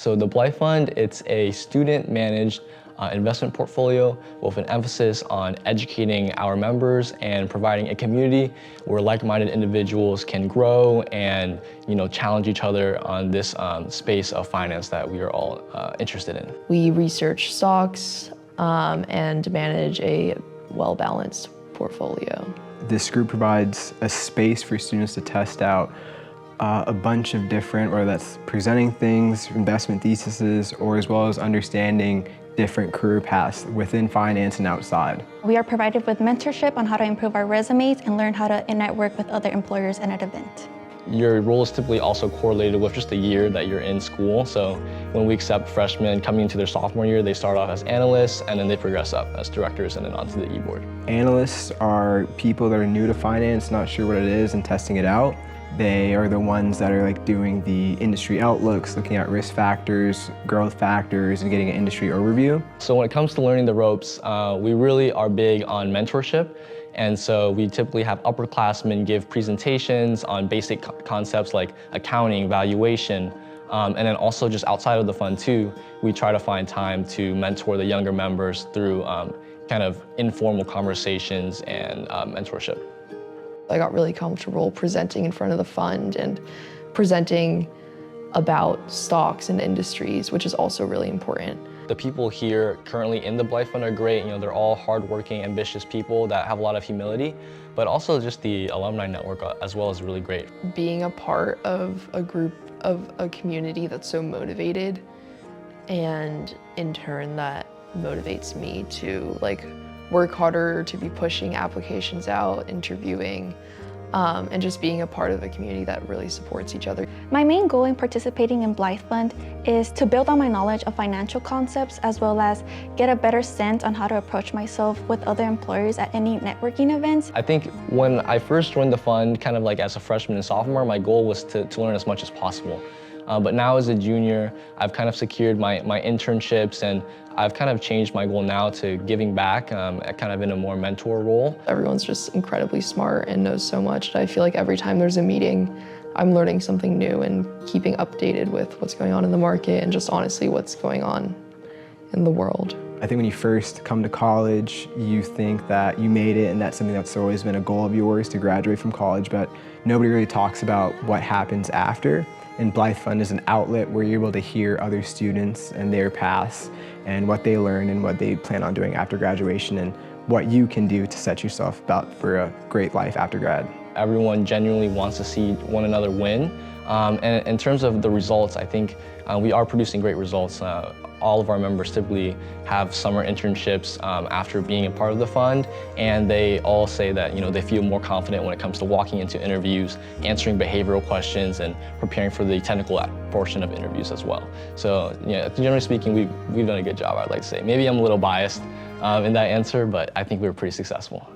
So the Blyth Fund, it's a student-managed investment portfolio with an emphasis on educating our members and providing a community where like-minded individuals can grow and challenge each other on this space of finance that we are all interested in. We research stocks and manage a well-balanced portfolio. This group provides a space for students to test out a bunch of different, whether that's presenting things, investment theses, or as well as understanding different career paths within finance and outside. We are provided with mentorship on how to improve our resumes and learn how to network with other employers and at event. Your role is typically also correlated with just the year that you're in school. So when we accept freshmen coming into their sophomore year, they start off as analysts and then they progress up as directors and then onto the e-board. Analysts are people that are new to finance, not sure what it is and testing it out. They are the ones that are doing the industry outlooks, looking at risk factors, growth factors, and getting an industry overview. So when it comes to learning the ropes, we really are big on mentorship. And so we typically have upperclassmen give presentations on basic concepts like accounting, valuation, and then also just outside of the fund too, we try to find time to mentor the younger members through kind of informal conversations and mentorship. I got really comfortable presenting in front of the fund and presenting about stocks and industries, which is also really important. The people here currently in the Blyth Fund are great. They're all hardworking, ambitious people that have a lot of humility, but also just the alumni network as well is really great. Being a part of a group of a community that's so motivated, and in turn that motivates me to work harder, to be pushing applications out, interviewing, and just being a part of a community that really supports each other. My main goal in participating in Blyth Fund is to build on my knowledge of financial concepts as well as get a better sense on how to approach myself with other employers at any networking events. I think when I first joined the fund, kind of as a freshman and sophomore, my goal was to learn as much as possible. But now as a junior, I've kind of secured my internships and I've kind of changed my goal now to giving back, kind of in a more mentor role. Everyone's just incredibly smart and knows so much. I feel like every time there's a meeting, I'm learning something new and keeping updated with what's going on in the market and just honestly what's going on in the world. I think when you first come to college, you think that you made it and that's something that's always been a goal of yours to graduate from college, but nobody really talks about what happens after. And Blyth Fund is an outlet where you're able to hear other students and their paths and what they learn and what they plan on doing after graduation and what you can do to set yourself up for a great life after grad. Everyone genuinely wants to see one another win. And in terms of the results, I think we are producing great results. All of our members typically have summer internships after being a part of the fund, and they all say that they feel more confident when it comes to walking into interviews, answering behavioral questions, and preparing for the technical portion of interviews as well. So generally speaking, we've done a good job, I'd like to say. Maybe I'm a little biased in that answer, but I think we were pretty successful.